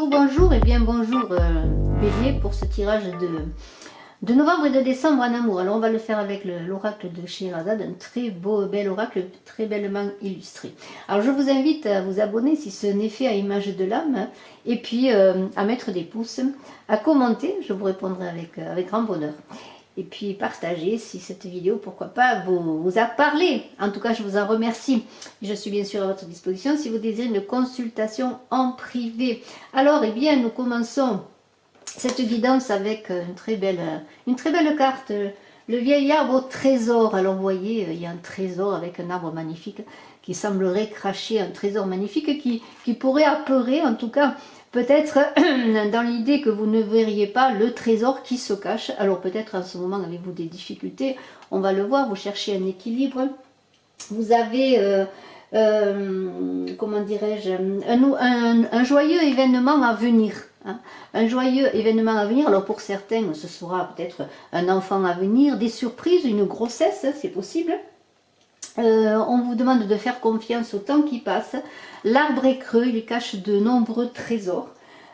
bonjour et bien bonjour Bélier pour ce tirage de novembre et de décembre en amour. Alors on va le faire avec l'oracle de Scheherazade, un très beau, bel oracle, très bellement illustré. Alors je vous invite à vous abonner si ce n'est fait à Image de l'âme, et puis à mettre des pouces, à commenter, je vous répondrai avec grand bonheur. Et puis partagez si cette vidéo, pourquoi pas, vous a parlé. En tout cas, je vous en remercie. Je suis bien sûr à votre disposition si vous désirez une consultation en privé. Alors, eh bien, nous commençons cette guidance avec une très belle carte. Le vieil arbre au trésor. Alors, vous voyez, il y a un trésor avec un arbre magnifique qui semblerait cracher un trésor magnifique qui pourrait apeurer, en tout cas, peut-être dans l'idée que vous ne verriez pas le trésor qui se cache. Alors peut-être en ce moment avez-vous des difficultés, on va le voir, vous cherchez un équilibre. Vous avez, comment dirais-je, un joyeux événement à venir. Hein, un joyeux événement à venir. Alors pour certains, ce sera peut-être un enfant à venir, des surprises, une grossesse, c'est possible. On vous demande de faire confiance au temps qui passe. L'arbre est creux, il cache de nombreux trésors.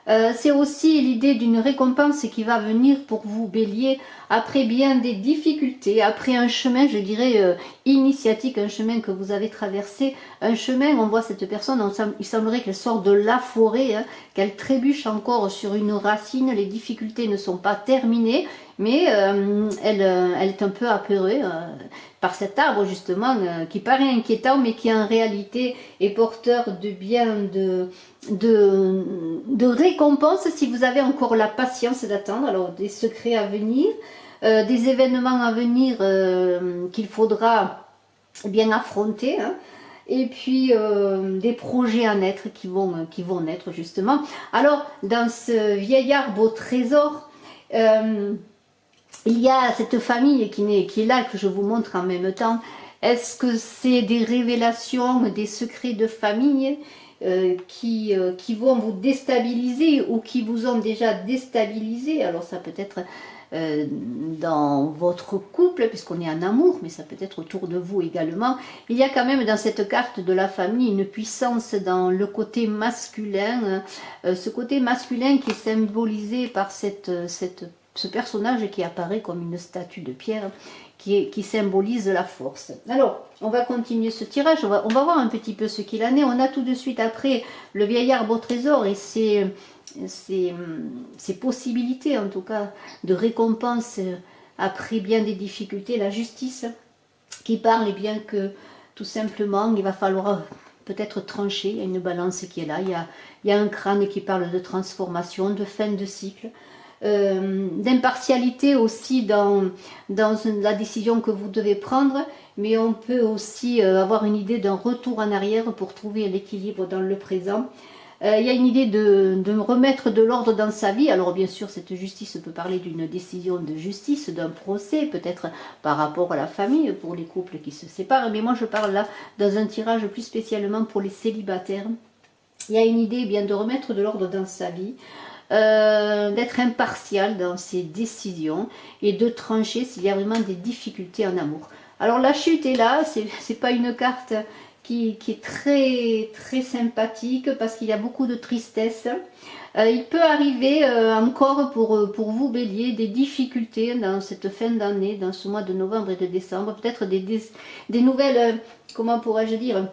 C'est aussi l'idée d'une récompense qui va venir pour vous, Bélier, après bien des difficultés, après un chemin, je dirais, initiatique, un chemin que vous avez traversé, un chemin, on voit cette personne, il semblerait qu'elle sort de la forêt, hein, qu'elle trébuche encore sur une racine, les difficultés ne sont pas terminées, mais elle est un peu apeurée par cet arbre justement qui paraît inquiétant mais qui en réalité est porteur de bien, de récompense si vous avez encore la patience d'attendre. Alors des secrets à venir, des événements à venir qu'il faudra bien affronter, hein. Et puis des projets à naître qui vont naître justement. Alors dans ce vieil arbre au trésor, il y a cette famille qui est là, que je vous montre en même temps. Est-ce que c'est des révélations, des secrets de famille qui vont vous déstabiliser ou qui vous ont déjà déstabilisé? Alors ça peut être dans votre couple, puisqu'on est en amour, mais ça peut être autour de vous également. Il y a quand même dans cette carte de la famille une puissance dans le côté masculin, ce côté masculin qui est symbolisé par ce personnage qui apparaît comme une statue de pierre qui symbolise la force. Alors, on va continuer ce tirage, on va voir un petit peu ce qu'il en est. On a tout de suite après le vieil arbre au trésor et ses possibilités, en tout cas, de récompense après bien des difficultés, la justice qui parle, et bien que tout simplement, il va falloir peut-être trancher, il y a une balance qui est là, il y a un crâne qui parle de transformation, de fin de cycle, d'impartialité aussi dans la décision que vous devez prendre, mais on peut aussi avoir une idée d'un retour en arrière pour trouver l'équilibre dans le présent. Il y a une idée de remettre de l'ordre dans sa vie. Alors bien sûr, cette justice peut parler d'une décision de justice, d'un procès, peut-être par rapport à la famille, pour les couples qui se séparent, mais moi je parle là dans un tirage plus spécialement pour les célibataires. Il y a une idée bien de remettre de l'ordre dans sa vie, d'être impartial dans ses décisions et de trancher s'il y a vraiment des difficultés en amour. Alors la chute est là, c'est pas une carte qui est très sympathique parce qu'il y a beaucoup de tristesse. Il peut arriver encore pour vous, Bélier, des difficultés dans cette fin d'année, dans ce mois de novembre et de décembre, peut-être des nouvelles, comment pourrais-je dire,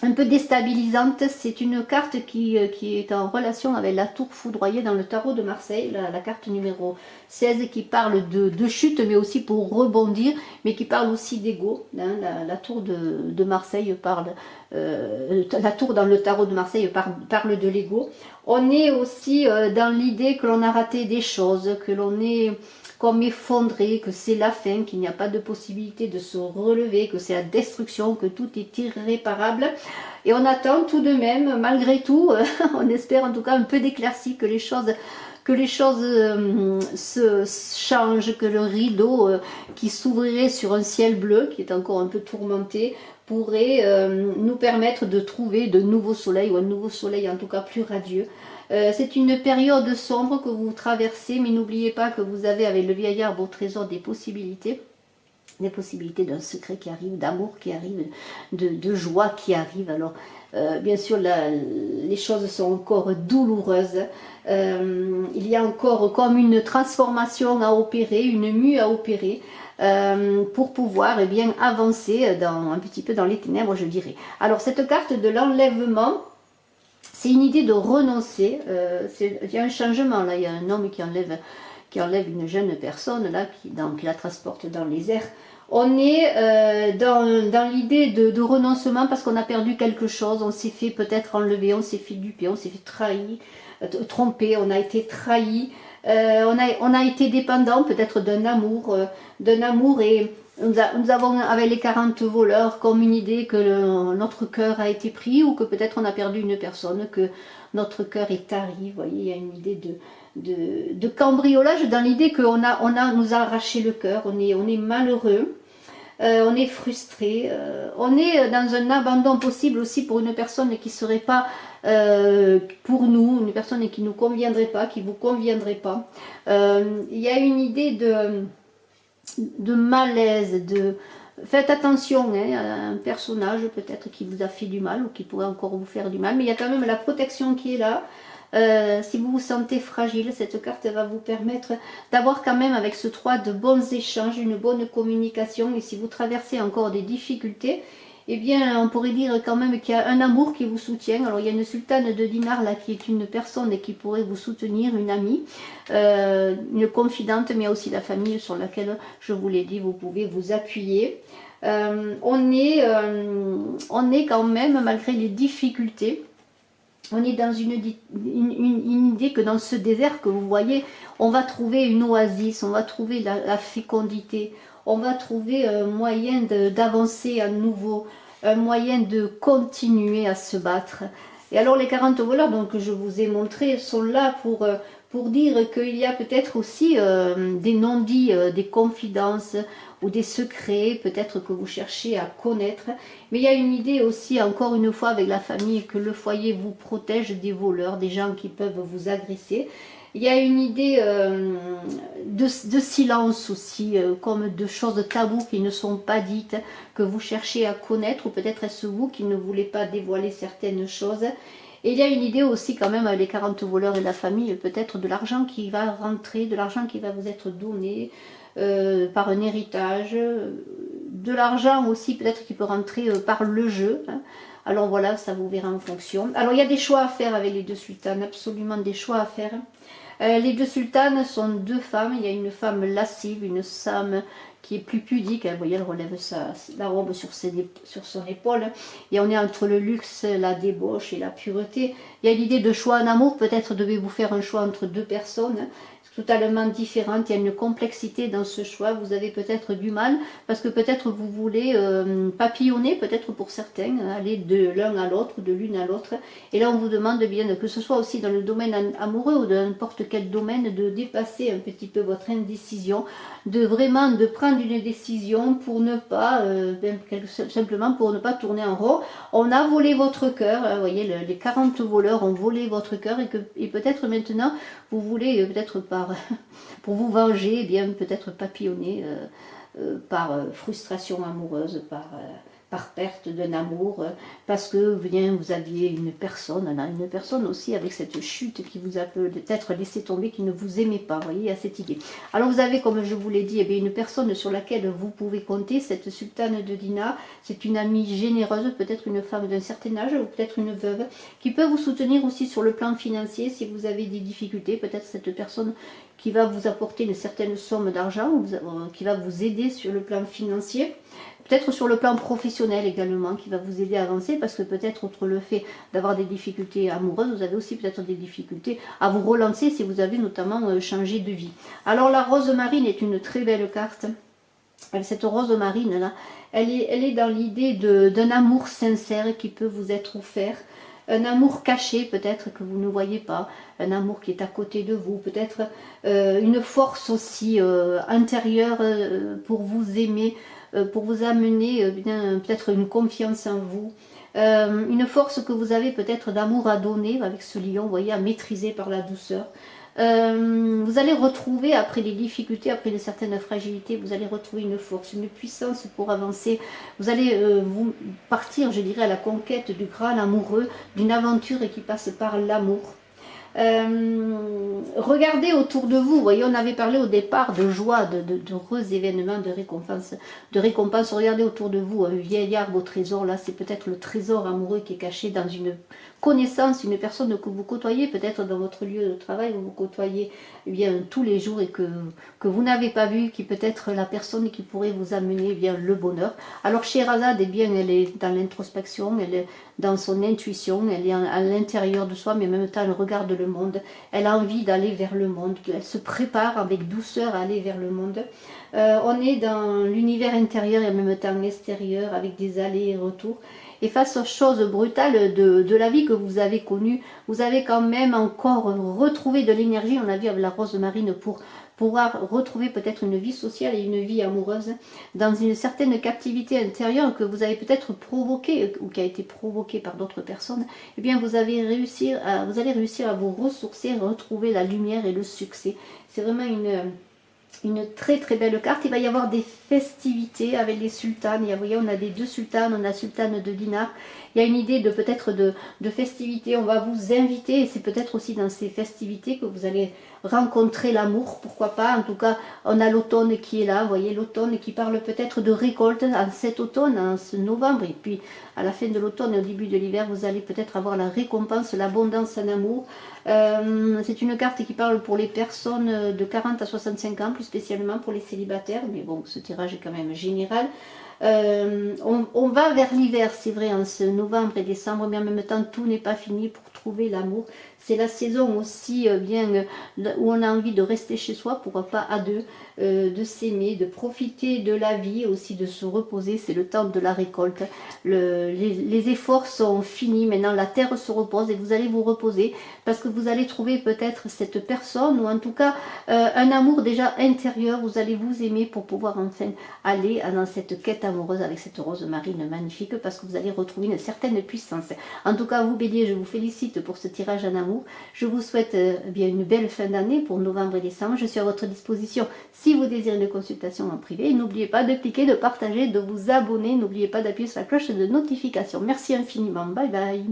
un peu déstabilisante. C'est une carte qui est en relation avec la tour foudroyée dans le tarot de Marseille, la carte numéro 16, qui parle de chute, mais aussi pour rebondir, mais qui parle aussi d'ego. Hein, la tour de Marseille parle, la tour dans le tarot de Marseille parle de l'ego. On est aussi dans l'idée que l'on a raté des choses, que l'on est comme effondré, que c'est la fin, qu'il n'y a pas de possibilité de se relever, que c'est la destruction, que tout est irréparable. Et on attend tout de même, malgré tout, on espère en tout cas un peu d'éclaircie, que les choses se changent, que le rideau qui s'ouvrirait sur un ciel bleu, qui est encore un peu tourmenté, pourrait nous permettre de trouver de nouveaux soleils, ou un nouveau soleil en tout cas plus radieux. C'est une période sombre que vous traversez, mais n'oubliez pas que vous avez avec le vieil arbre au trésor des possibilités. des possibilités d'un secret qui arrive, d'amour qui arrive, de joie qui arrive. Alors, bien sûr, les choses sont encore douloureuses. Il y a encore comme une transformation à opérer, une mue à opérer. Pour pouvoir bien avancer un petit peu dans les ténèbres, je dirais. Alors, cette carte de l'enlèvement, c'est une idée de renoncer. Il y a un changement, là, il y a un homme qui enlève une jeune personne, là, qui la transporte dans les airs. On est dans l'idée de renoncement parce qu'on a perdu quelque chose, on s'est fait peut-être enlever, on s'est fait duper, on s'est fait trahir, tromper, on a été trahi, on a été dépendant peut-être d'un amour et nous avons avec les 40 voleurs comme une idée que notre cœur a été pris ou que peut-être on a perdu une personne, que notre cœur est tari. Vous voyez, il y a une idée de cambriolage dans l'idée qu'on nous a arraché le cœur, on est malheureux, on est frustré, on est dans un abandon possible aussi pour une personne qui ne serait pas pour nous, une personne qui ne nous conviendrait pas, qui ne vous conviendrait pas. Il y a une idée de malaise, faites attention à un personnage peut-être qui vous a fait du mal ou qui pourrait encore vous faire du mal, mais il y a quand même la protection qui est là. Si vous vous sentez fragile, cette carte va vous permettre d'avoir quand même avec ce 3 de bons échanges, une bonne communication. Et si vous traversez encore des difficultés, eh bien on pourrait dire quand même qu'il y a un amour qui vous soutient. Alors il y a une sultane de dinar là qui est une personne qui pourrait vous soutenir, une amie, une confidente, mais aussi la famille sur laquelle, je vous l'ai dit, vous pouvez vous appuyer. On est quand même, malgré les difficultés, on est dans une idée que dans ce désert que vous voyez, on va trouver une oasis, on va trouver la fécondité, on va trouver un moyen d'avancer à nouveau, un moyen de continuer à se battre. Et alors les 40 voleurs donc, que je vous ai montrés sont là pour dire qu'il y a peut-être aussi des non-dits, des confidences ou des secrets peut-être que vous cherchez à connaître. Mais il y a une idée aussi, encore une fois, avec la famille, que le foyer vous protège des voleurs, des gens qui peuvent vous agresser. Il y a une idée de silence aussi, comme de choses taboues qui ne sont pas dites, que vous cherchez à connaître, ou peut-être est-ce vous qui ne voulez pas dévoiler certaines choses. Et il y a une idée aussi quand même avec les 40 voleurs et la famille, peut-être de l'argent qui va rentrer, de l'argent qui va vous être donné par un héritage, de l'argent aussi peut-être qui peut rentrer par le jeu. Hein. Alors voilà, ça vous verra en fonction. Alors il y a des choix à faire avec les deux sultanes, absolument des choix à faire. Les deux sultanes sont deux femmes, il y a une femme lascive, une femme qui est plus pudique, vous voyez, elle relève la robe sur son épaule, et on est entre le luxe, la débauche et la pureté. Il y a l'idée de choix en amour, peut-être devez-vous faire un choix entre deux personnes, totalement différentes, il y a une complexité dans ce choix, vous avez peut-être du mal, parce que peut-être vous voulez papillonner, peut-être pour certains, aller de l'un à l'autre, de l'une à l'autre, et là on vous demande bien, que ce soit aussi dans le domaine amoureux ou dans n'importe quel domaine, de dépasser un petit peu votre indécision, de vraiment de prendre une décision pour ne pas, simplement pour ne pas tourner en rond. On a volé votre cœur, vous voyez, les 40 voleurs ont volé votre cœur, et peut-être maintenant, vous voulez peut-être pour vous venger, eh bien peut-être papillonner par frustration amoureuse, par perte d'un amour, parce que bien, vous aviez une personne aussi avec cette chute qui vous a peut-être laissé tomber, qui ne vous aimait pas, vous voyez, à cette idée. Alors vous avez, comme je vous l'ai dit, eh bien, une personne sur laquelle vous pouvez compter, cette sultane de dinar, c'est une amie généreuse, peut-être une femme d'un certain âge, ou peut-être une veuve, qui peut vous soutenir aussi sur le plan financier, si vous avez des difficultés, peut-être cette personne qui va vous apporter une certaine somme d'argent, qui va vous aider sur le plan financier, peut-être sur le plan professionnel également, qui va vous aider à avancer, parce que peut-être outre le fait d'avoir des difficultés amoureuses, vous avez aussi peut-être des difficultés à vous relancer si vous avez notamment changé de vie. Alors la rose marine est une très belle carte. Cette rose marine là, elle est dans l'idée d'un amour sincère qui peut vous être offert, un amour caché peut-être que vous ne voyez pas, un amour qui est à côté de vous, peut-être une force aussi intérieure pour vous aimer, pour vous amener peut-être une confiance en vous, une force que vous avez peut-être d'amour à donner avec ce lion, vous voyez, à maîtriser par la douceur. Vous allez retrouver, après les difficultés, après une certaine fragilité, vous allez retrouver une force, une puissance pour avancer. Vous allez vous partir, je dirais, à la conquête du grand amoureux, d'une aventure qui passe par l'amour. Regardez autour de vous, vous voyez, on avait parlé au départ de joie, d'heureux événements, de récompense. Regardez autour de vous, un vieillard au trésor, là c'est peut-être le trésor amoureux qui est caché dans une connaissance, une personne que vous côtoyez, peut-être dans votre lieu de travail, où vous côtoyez bien tous les jours et que vous n'avez pas vu, qui peut être la personne qui pourrait vous amener bien le bonheur. Alors Sherazade, eh bien, elle est dans l'introspection, elle est dans son intuition, elle est à l'intérieur de soi, mais en même temps elle regarde le monde, elle a envie d'aller vers le monde, elle se prépare avec douceur à aller vers le monde. On est dans l'univers intérieur et en même temps extérieur, avec des allers et retours. Et face aux choses brutales de la vie que vous avez connues, vous avez quand même encore retrouvé de l'énergie, on a vu avec la rose marine, pour pouvoir retrouver peut-être une vie sociale et une vie amoureuse dans une certaine captivité intérieure que vous avez peut-être provoquée ou qui a été provoquée par d'autres personnes. Eh bien, vous allez réussir à vous ressourcer, à retrouver la lumière et le succès. C'est vraiment une très très belle carte. Il va y avoir des festivités avec les sultanes. Vous voyez, on a des 2 sultanes, on a la sultane de Dinar. Il y a une idée de peut-être de festivités. On va vous inviter, et c'est peut-être aussi dans ces festivités que vous allez rencontrer l'amour, pourquoi pas. En tout cas, on a l'automne qui est là, vous voyez, l'automne qui parle peut-être de récolte en cet automne, en ce novembre, et puis à la fin de l'automne et au début de l'hiver, vous allez peut-être avoir la récompense, l'abondance en amour. C'est une carte qui parle pour les personnes de 40 à 65 ans, plus spécialement pour les célibataires, mais bon, ce tirage est quand même général. On va vers l'hiver, c'est vrai, en ce novembre et décembre, mais en même temps, tout n'est pas fini pour trouver l'amour. C'est la saison aussi où on a envie de rester chez soi, pourquoi pas à deux, de s'aimer, de profiter de la vie, aussi de se reposer. C'est le temps de la récolte. Les efforts sont finis, maintenant la terre se repose et vous allez vous reposer parce que vous allez trouver peut-être cette personne ou en tout cas un amour déjà intérieur. Vous allez vous aimer pour pouvoir enfin aller dans cette quête amoureuse avec cette rose marine magnifique parce que vous allez retrouver une certaine puissance. En tout cas, vous Bélier, je vous félicite pour ce tirage en amour. Je vous souhaite bien une belle fin d'année pour novembre et décembre. Je suis à votre disposition si vous désirez une consultation en privé. N'oubliez pas de cliquer, de partager, de vous abonner. N'oubliez pas d'appuyer sur la cloche de notification. Merci infiniment. Bye bye.